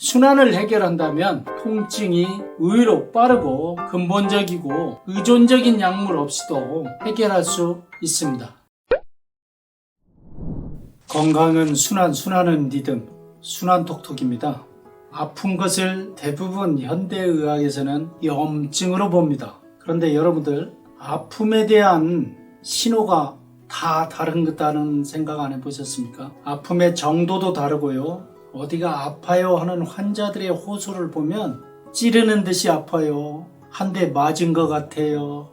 순환을 해결한다면 통증이 의외로 빠르고 근본적이고 의존적인 약물 없이도 해결할 수 있습니다. 건강은 순환, 순환은 리듬, 순환톡톡입니다. 아픈 것을 대부분 현대의학에서는 염증으로 봅니다. 그런데 여러분들, 아픔에 대한 신호가 다 다른 생각 안 해보셨습니까? 아픔의 정도도 다르고요. 어디가 아파요 하는 환자들의 호소를 보면 찌르는 듯이 아파요. 한 대 맞은 것 같아요.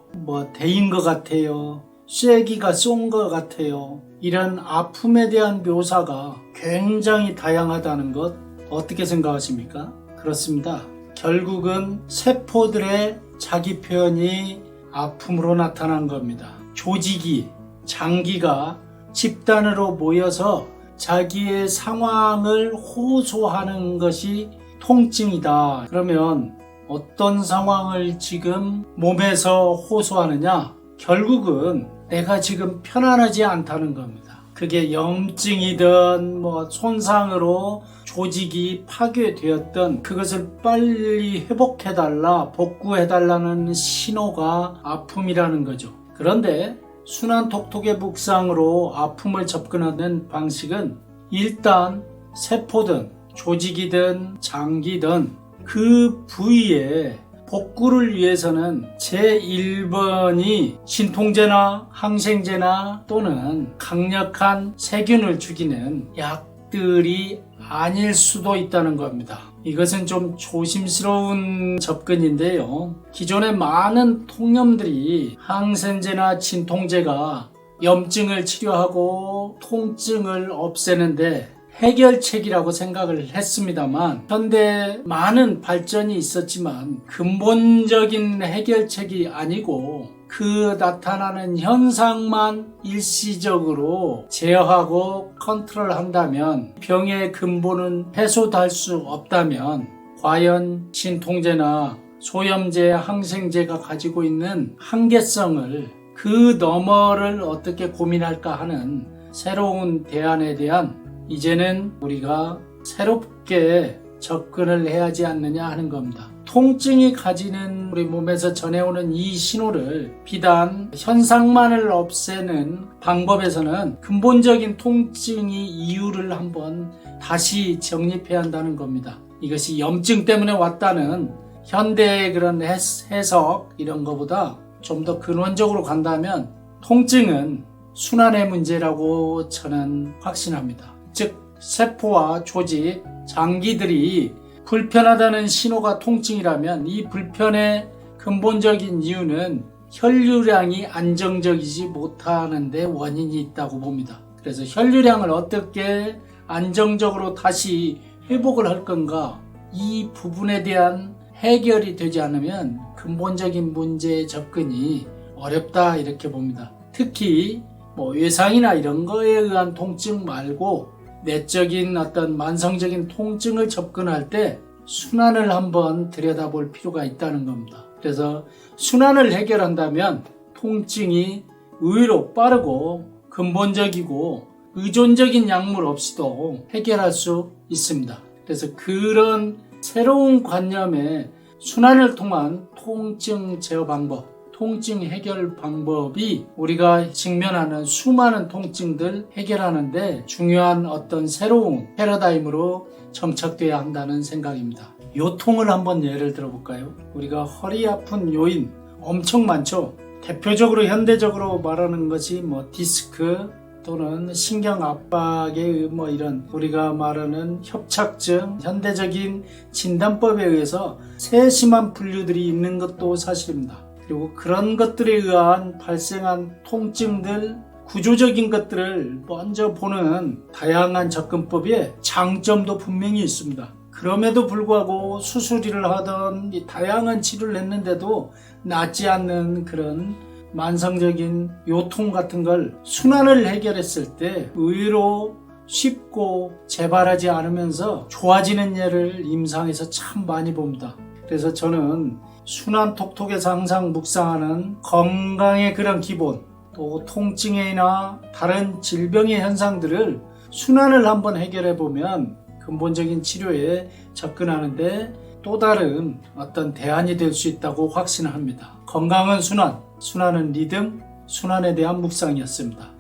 대인 것 같아요. 쐐기가 쏜 것 같아요. 이런 아픔에 대한 묘사가 굉장히 다양하다는 것 어떻게 생각하십니까? 그렇습니다. 결국은 세포들의 자기 표현이 아픔으로 나타난 겁니다. 조직이, 장기가 집단으로 모여서 자기의 상황을 호소하는 것이 통증이다. 그러면 어떤 상황을 지금 몸에서 호소하느냐? 결국은 내가 지금 편안하지 않다는 겁니다. 그게 염증이든 손상으로 조직이 파괴되었던 그것을 빨리 회복해달라, 복구해달라는 신호가 아픔이라는 거죠. 그런데 순환톡톡의 묵상으로 아픔을 접근하는 방식은 일단 세포든 조직이든 장기든 그 부위에 복구를 위해서는 제1번이 진통제나 항생제나 또는 강력한 세균을 죽이는 약들이 아닐 수도 있다는 겁니다. 이것은 좀 조심스러운 접근인데요. 기존의 많은 통념들이 항생제나 진통제가 염증을 치료하고 통증을 없애는데 해결책이라고 생각을 했습니다만, 현대 많은 발전이 있었지만 근본적인 해결책이 아니고 그 나타나는 현상만 일시적으로 제어하고 컨트롤한다면, 병의 근본은 해소될 수 없다면 과연 진통제나 소염제, 항생제가 가지고 있는 한계성을, 그 너머를 어떻게 고민할까 하는 새로운 대안에 대한 이제는 우리가 새롭게 접근을 해야 하지 않느냐 하는 겁니다. 통증이 가지는 우리 몸에서 전해오는 이 신호를 비단 현상만을 없애는 방법에서는 근본적인 통증의 이유를 한번 다시 정립해야 한다는 겁니다. 이것이 염증 때문에 왔다는 현대의 그런 해석 이런 것보다 좀 더 근원적으로 간다면 통증은 순환의 문제라고 저는 확신합니다. 즉 세포와 조직, 장기들이 불편하다는 신호가 통증이라면 이 불편의 근본적인 이유는 혈류량이 안정적이지 못하는 데 원인이 있다고 봅니다. 그래서 혈류량을 어떻게 안정적으로 다시 회복을 할 건가, 이 부분에 대한 해결이 되지 않으면 근본적인 문제의 접근이 어렵다 이렇게 봅니다. 특히 외상이나 이런 거에 의한 통증 말고 내적인 어떤 만성적인 통증을 접근할 때 순환을 한번 들여다볼 필요가 있다는 겁니다. 그래서 순환을 해결한다면 통증이 의외로 빠르고 근본적이고 의존적인 약물 없이도 해결할 수 있습니다. 그래서 그런 새로운 관념의 순환을 통한 통증 제어 방법, 통증 해결 방법이 우리가 직면하는 수많은 통증들 해결하는데 중요한 어떤 새로운 패러다임으로 정착돼야 한다는 생각입니다. 요통을 한번 예를 들어볼까요? 우리가 허리 아픈 요인 엄청 많죠. 대표적으로 현대적으로 말하는 것이 디스크 또는 신경 압박의 이런 우리가 말하는 협착증, 현대적인 진단법에 의해서 세심한 분류들이 있는 것도 사실입니다. 그리고 그런 것들에 의한 발생한 통증들, 구조적인 것들을 먼저 보는 다양한 접근법에 장점도 분명히 있습니다. 그럼에도 불구하고 수술을 하던 다양한 치료를 했는데도 낫지 않는 그런 만성적인 요통 같은 걸 순환을 해결했을 때 의외로 쉽고 재발하지 않으면서 좋아지는 예를 임상에서 참 많이 봅니다. 그래서 저는 순환톡톡에서 항상 묵상하는 건강의 그런 기본, 또 통증이나 다른 질병의 현상들을 순환을 한번 해결해 보면 근본적인 치료에 접근하는데 또 다른 어떤 대안이 될 수 있다고 확신합니다. 건강은 순환, 순환은 리듬, 순환에 대한 묵상이었습니다.